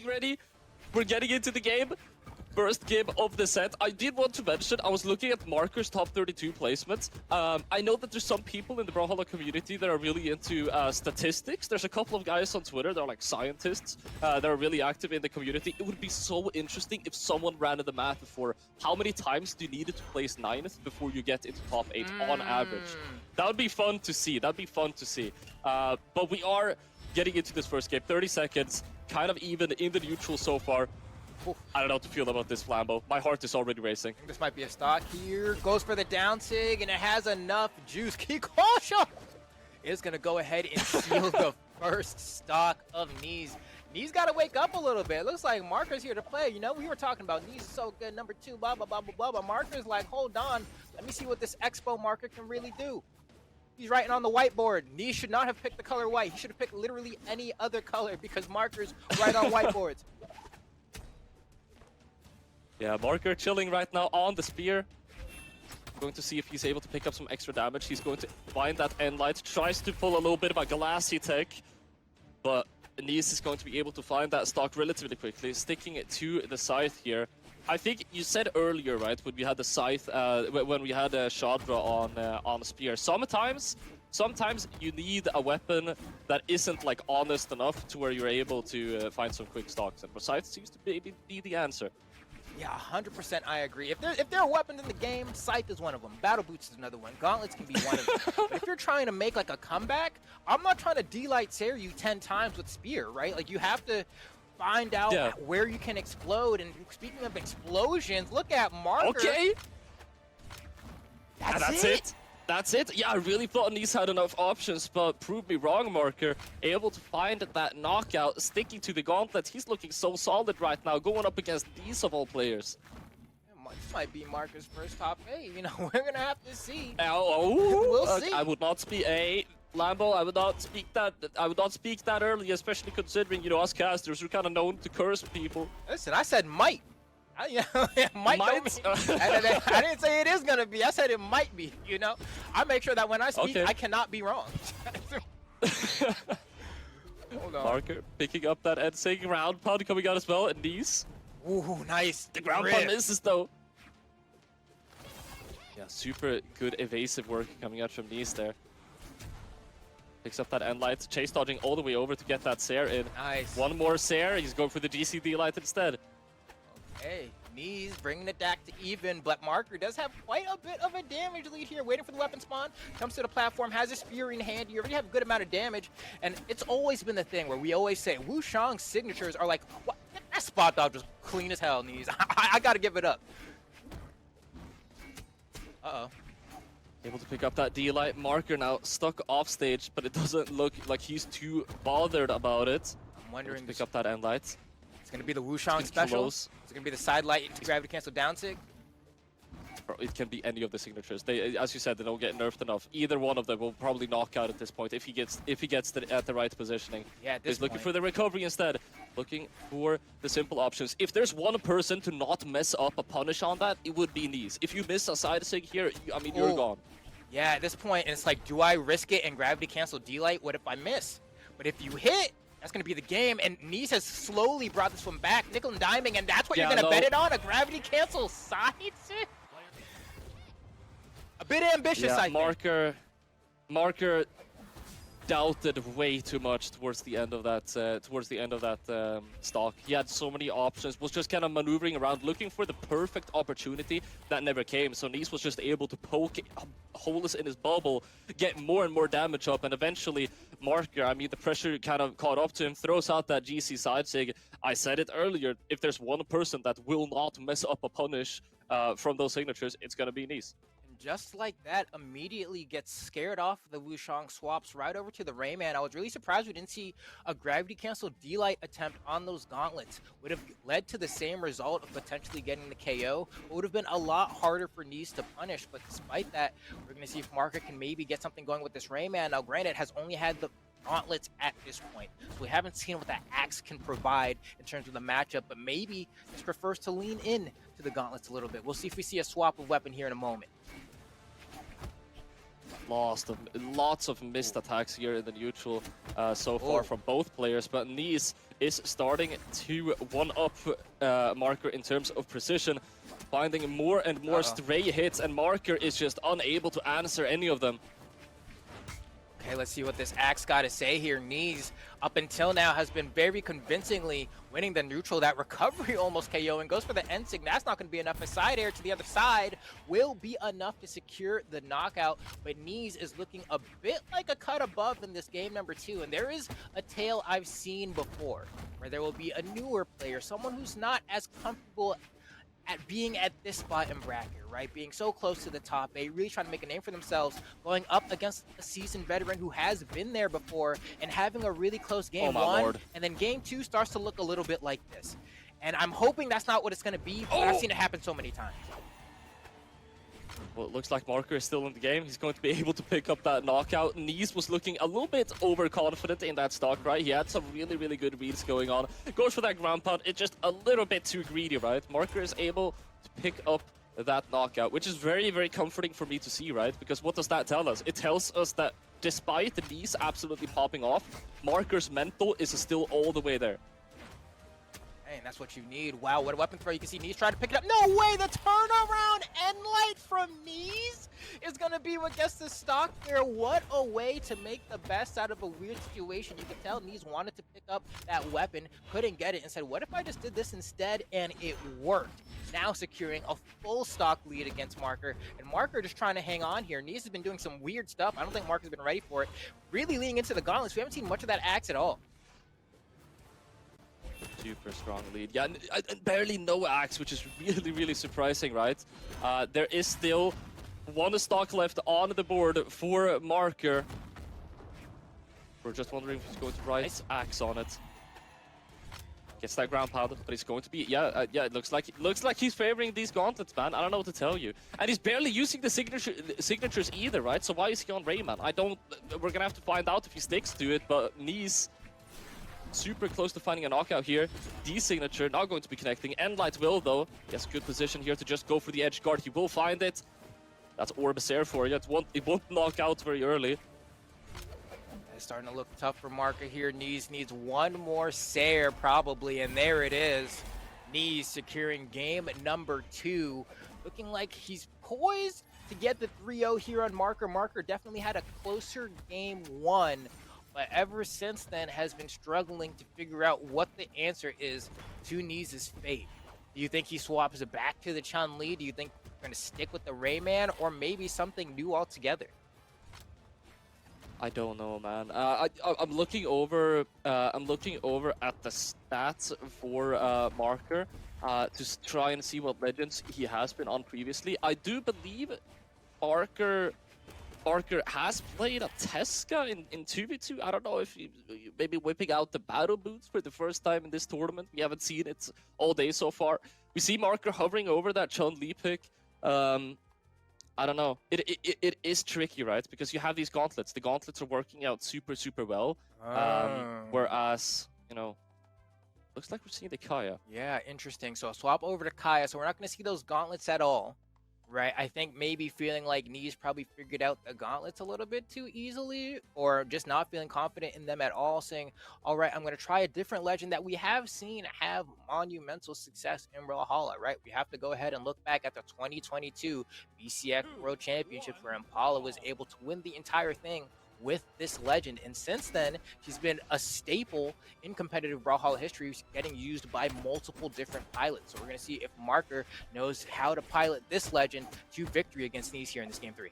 ready. We're getting into the game. First game of the set. I did want to mention, I was looking at Marker's top 32 placements. I know that there's some people in the Brawlhalla community that are really into statistics. There's a couple of guys on Twitter that are like scientists that are really active in the community. It would be so interesting if someone ran the math for how many times do you need to place 9th before you get into top 8 on average. That would be fun to see. That'd be fun to see. But we are getting into this first game. 30 seconds, kind of even in the neutral so far. I don't know how to feel about this Flambo. My heart is already racing. This might be a stock here. Goes for the down sig, and it has enough juice. Kikosha is going to go ahead and seal the first stock of Neeze. Neeze got to wake up a little bit. Looks like Marker's here to play. You know, we were talking about Neeze is so good, number 2, blah, blah, blah, blah, blah. But Marker's like, hold on. Let me see what this Expo Marker can really do. He's writing on the whiteboard. Neeze should not have picked the color white. He should have picked literally any other color because Marker's right on whiteboards. Yeah, Marker chilling right now on the spear. Going to see if he's able to pick up some extra damage. He's going to find that end light. Tries to pull a little bit of a glassy tech. But Neeze is going to be able to find that stock relatively quickly. Sticking it to the scythe here. I think you said earlier, right, when we had the scythe, when we had a Shadra on spear. Sometimes you need a weapon that isn't like honest enough to where you're able to find some quick stocks. And scythe seems to be the answer. Yeah, 100% I agree. If there are weapons in the game, Scythe is one of them. Battle Boots is another one. Gauntlets can be one of them. But if you're trying to make like a comeback, I'm not trying to D-Light Sair you 10 times with Spear, right? Like you have to find out where you can explode. And speaking of explosions, look at Marker. Okay. That's it. That's it. Yeah, I really thought Neeze had enough options, but prove me wrong, Marker. Able to find that knockout, sticking to the gauntlet. He's looking so solid right now, going up against these of all players. This might be Marker's first top 8. You know, we're gonna have to see. We'll see. I would not speak Lambo. I would not speak that. I would not speak that early, especially considering us casters are kind of known to curse people. Listen, I said might. Might. I didn't say it is gonna be. I said it might be. You know, I make sure that when I speak, I cannot be wrong. Hold on. Marker picking up that end-sig round pound coming out as well, and Neeze. Ooh, nice. The ground pound misses though. Yeah, super good evasive work coming out from Neeze there. Picks up that end light, chase dodging all the way over to get that Sair in. Nice. One more Sair. He's going for the GCD light instead. Hey, Neeze bringing it back to even, but Marker does have quite a bit of a damage lead here, waiting for the weapon spawn, comes to the platform, has his spear in hand, you already have a good amount of damage, and it's always been the thing where we always say, Wushang's signatures are like, what? That spot dodge was clean as hell, Neeze. I gotta give it up. Uh-oh. Able to pick up that D-Light. Marker now stuck off stage, but it doesn't look like he's too bothered about it. I'm wondering to pick up that end light. It's going to be the Wushang special. It's going to be the side light to gravity cancel down sig. It can be any of the signatures. They, as you said, they don't get nerfed enough. Either one of them will probably knock out at this point if he gets at the right positioning. Yeah, at this He's looking for the recovery instead. Looking for the simple options. If there's one person to not mess up a punish on that, it would be Neeze. If you miss a side sig here, I mean, you're gone. Yeah, at this point, it's like, do I risk it and gravity cancel D-Light? What if I miss? But if you hit, that's going to be the game, and Neeze has slowly brought this one back, nickel and diming, and that's what you're going to bet it on, a gravity cancel side sit? A bit ambitious, I think. Marker doubted way too much towards the end of that stock. He had so many options, was just kind of maneuvering around, looking for the perfect opportunity that never came. So Neeze was just able to poke holes in his bubble, get more and more damage up, and eventually Marker, I mean, the pressure kind of caught up to him, throws out that GC side sig. I said it earlier, if there's one person that will not mess up a punish from those signatures, it's going to be Neeze. Just like that, immediately gets scared off the Wushang, swaps right over to the Rayman. I was really surprised we didn't see a gravity cancel D-Light attempt on those gauntlets. Would have led to the same result of potentially getting the KO. It would have been a lot harder for Neeze to punish, but despite that, we're going to see if Marker can maybe get something going with this Rayman. Now, granted, has only had the gauntlets at this point, so we haven't seen what that axe can provide in terms of the matchup, but maybe just prefers to lean in to the gauntlets a little bit. We'll see if we see a swap of weapon here in a moment. Lots of missed attacks here in the neutral so far from both players, but Neeze is starting to one-up Marker in terms of precision, finding more and more stray hits, and Marker is just unable to answer any of them. Okay, let's see what this Axe got to say here. Neeze, up until now, has been very convincingly winning the neutral. That recovery almost KOing. Goes for the N-Sig. That's not going to be enough. A side air to the other side will be enough to secure the knockout. But Neeze is looking a bit like a cut above in this game number 2. And there is a tale I've seen before where there will be a newer player, someone who's not as comfortable at being at this spot in bracket, right? Being so close to the top 8, really trying to make a name for themselves, going up against a seasoned veteran who has been there before and having a really close game one, and then game 2 starts to look a little bit like this. And I'm hoping that's not what it's gonna be, but I've seen it happen so many times. Well, it looks like Marker is still in the game. He's going to be able to pick up that knockout. Neeze was looking a little bit overconfident in that stock, right? He had some really good reads going on. Goes for that ground pound. It's just a little bit too greedy, right? Marker is able to pick up that knockout, which is very comforting for me to see, right? Because what does that tell us? It tells us that despite the Neeze absolutely popping off, Marker's mental is still all the way there. And that's what you need. Wow, what a weapon throw. You can see Neeze try to pick it up. No way! The turnaround end light from Neeze is going to be what gets the stock there. What a way to make the best out of a weird situation. You can tell Neeze wanted to pick up that weapon, couldn't get it, and said, what if I just did this instead? And it worked. Now securing a full stock lead against Marker. And Marker just trying to hang on here. Neeze has been doing some weird stuff. I don't think Marker's been ready for it. Really leaning into the gauntlets. We haven't seen much of that Axe at all. Super strong lead. Yeah, and barely no Axe, which is really surprising, right? There is still one stock left on the board for Marker. We're just wondering if he's going to write Axe on it. Gets that ground pound, but he's going to be yeah. It looks like he's favoring these gauntlets, man. I don't know what to tell you. And he's barely using the signatures either, right? So why is he on Rayman? We're gonna have to find out if he sticks to it. But Neeze, super close to finding a knockout here. D-signature not going to be connecting. Endlight will, though. He has good position here to just go for the edge guard. He will find it. That's Orbisair for you. It won't knock out very early. It's starting to look tough for Marker here. Neeze needs one more Sair probably, and there it is. Neeze securing game number 2. Looking like he's poised to get the 3-0 here on Marker. Marker definitely had a closer game 1. But ever since then has been struggling to figure out what the answer is to Neeze's fate. Do you think he swaps it back to the Chun-Li? Do you think we're going to stick with the Rayman, or maybe something new altogether? I don't know, man. I'm looking over. I'm looking over at the stats for Marker to try and see what legends he has been on previously. I do believe Marker has played a Tesca in 2v2. I don't know if he maybe whipping out the battle boots for the first time in this tournament. We haven't seen it all day so far. We see Marker hovering over that Chun-Li pick. I don't know. It is tricky, right? Because you have these gauntlets. The gauntlets are working out super well. Whereas, you know, looks like we're seeing the Kaya. Yeah, interesting. So I'll swap over to Kaya. So we're not going to see those gauntlets at all. Right, I think maybe feeling like Neeze probably figured out the gauntlets a little bit too easily, or just not feeling confident in them at all, saying, all right, I'm going to try a different legend that we have seen have monumental success in Brawlhalla, right? We have to go ahead and look back at the 2022 BCX World Championships where Impala was able to win the entire thing with this legend, and since then she's been a staple in competitive Brawlhalla history, getting used by multiple different pilots. So we're going to see if Marker knows how to pilot this legend to victory against Neeze here in this game 3.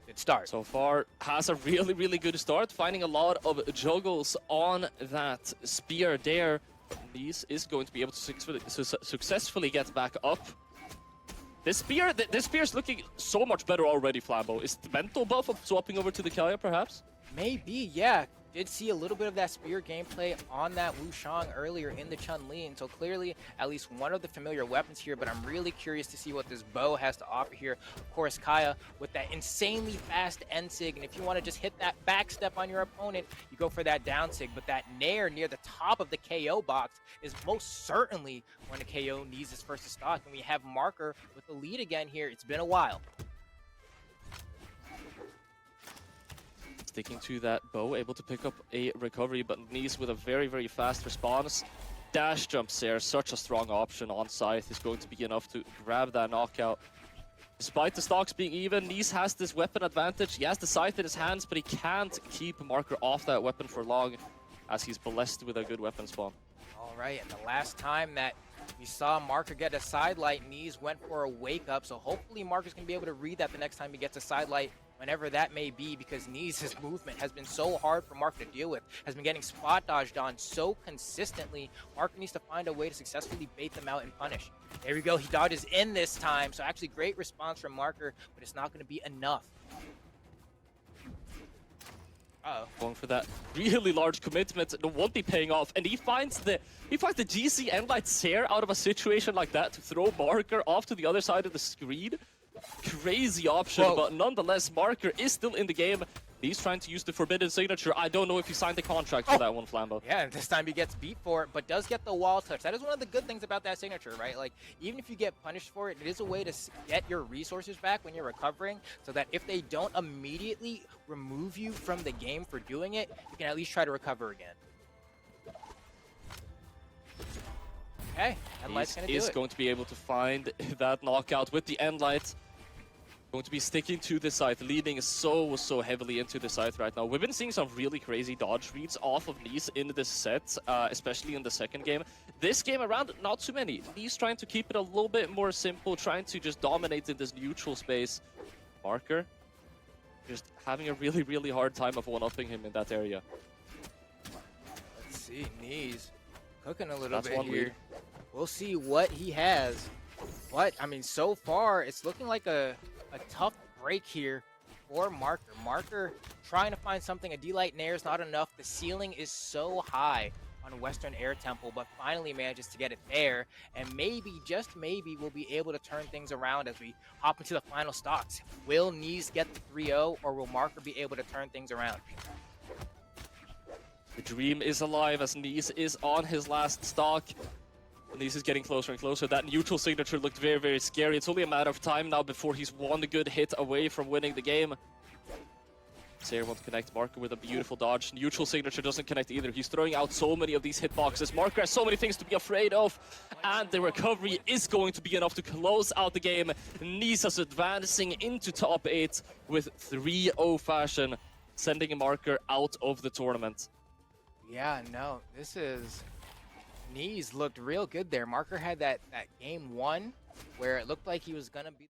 Good start. So far has a really good start, finding a lot of juggles on that spear there. Neeze is going to be able to successfully get back up. This spear's looking so much better already, Flambo. Is the mental buff of swapping over to the Kaya, perhaps? Maybe, yeah. Did see a little bit of that spear gameplay on that Wushang earlier in the Chun-Li, and so clearly at least one of the familiar weapons here, but I'm really curious to see what this bow has to offer here. Of course, Kaya with that insanely fast N-Sig, and if you want to just hit that back step on your opponent, you go for that down Sig, but that Nair near the top of the KO box is most certainly when a KO needs his first stock, and we have Marker with the lead again here. It's been a while. Sticking to that bow, able to pick up a recovery, but Neeze with a very, very fast response. Dash jumps there, such a strong option on Scythe is going to be enough to grab that knockout. Despite the stocks being even, Neeze has this weapon advantage. He has the Scythe in his hands, but he can't keep Marker off that weapon for long as he's blessed with a good weapon spawn. All right, and the last time that we saw Marker get a sidelight, Neeze went for a wake-up, so hopefully Marker's going to be able to read that the next time he gets a sidelight, whenever that may be, because Neeze's movement has been so hard for Marker to deal with, has been getting spot dodged on so consistently. Marker needs to find a way to successfully bait them out and punish. There we go, he dodges in this time, so actually great response from Marker, but it's not going to be enough. Going for that really large commitment that won't be paying off, and he finds the GC end light Seer out of a situation like that to throw Marker off to the other side of the screen. Crazy option, but nonetheless, Marker is still in the game. He's trying to use the forbidden signature. I don't know if he signed the contract for that one, Flambo. Yeah, and this time he gets beat for it, but does get the wall touch. That is one of the good things about that signature, right? Like, even if you get punished for it, it is a way to get your resources back when you're recovering, so that if they don't immediately remove you from the game for doing it, you can at least try to recover again. Okay, Endlight's gonna do it. He's going to be able to find that knockout with the Endlight. Going to be sticking to the Scythe, leaning so heavily into the Scythe right now. We've been seeing some really crazy dodge reads off of Neeze in this set, especially in the second game. This game around, not too many. Neeze trying to keep it a little bit more simple, trying to just dominate in this neutral space. Marker just having a really hard time of one-upping him in that area. Let's see, Neeze cooking a little bit here. We'll see what he has. But, I mean, so far, it's looking like a tough break here for Marker. Marker trying to find something. A D-Light Nair is not enough. The ceiling is so high on Western Air Temple, but finally manages to get it there. And maybe, just maybe, we'll be able to turn things around as we hop into the final stocks. Will Neeze get the 3-0, or will Marker be able to turn things around? The dream is alive as Neeze is on his last stock. Neeze is getting closer and closer. That neutral signature looked very scary. It's only a matter of time now before he's one good hit away from winning the game. Seer won't connect. Marker with a beautiful dodge. Neutral signature doesn't connect either. He's throwing out so many of these hitboxes. Marker has so many things to be afraid of. And the recovery is going to be enough to close out the game. Neeze is advancing into top 8 with 3-0 fashion, sending a Marker out of the tournament. Yeah, no, this is... Neeze looked real good there. Marker had that game 1 where it looked like he was going to be...